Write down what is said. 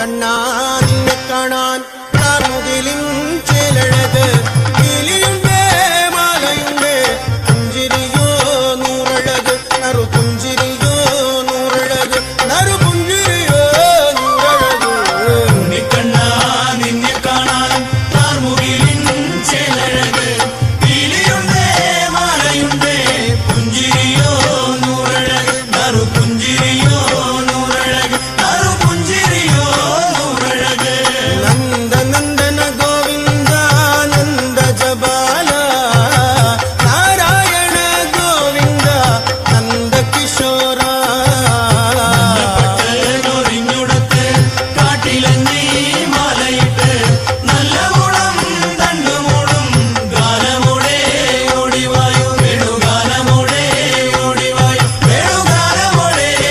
കണ്ണാ നിന്നെ കാണാൻ കാർമുകിലിൻ ചേലഴക് കിളിയുണ്ട് മാലയുണ്ട് പുഞ്ചിരിയോ നൂറഴക് നറു പുഞ്ചിരിയോ നൂറഴക് നറു പുഞ്ചിരിയോ നൂറഴക് ഉണ്ണിക്കണ്ണാ നിന്നെ കാണാൻ കാർമുകിലിൻ ചേലഴക് കിളിയുണ്ട് മാലയുണ്ട് പുഞ്ചിരിയോ നൂറഴക് നറു പുഞ്ചിരിയോ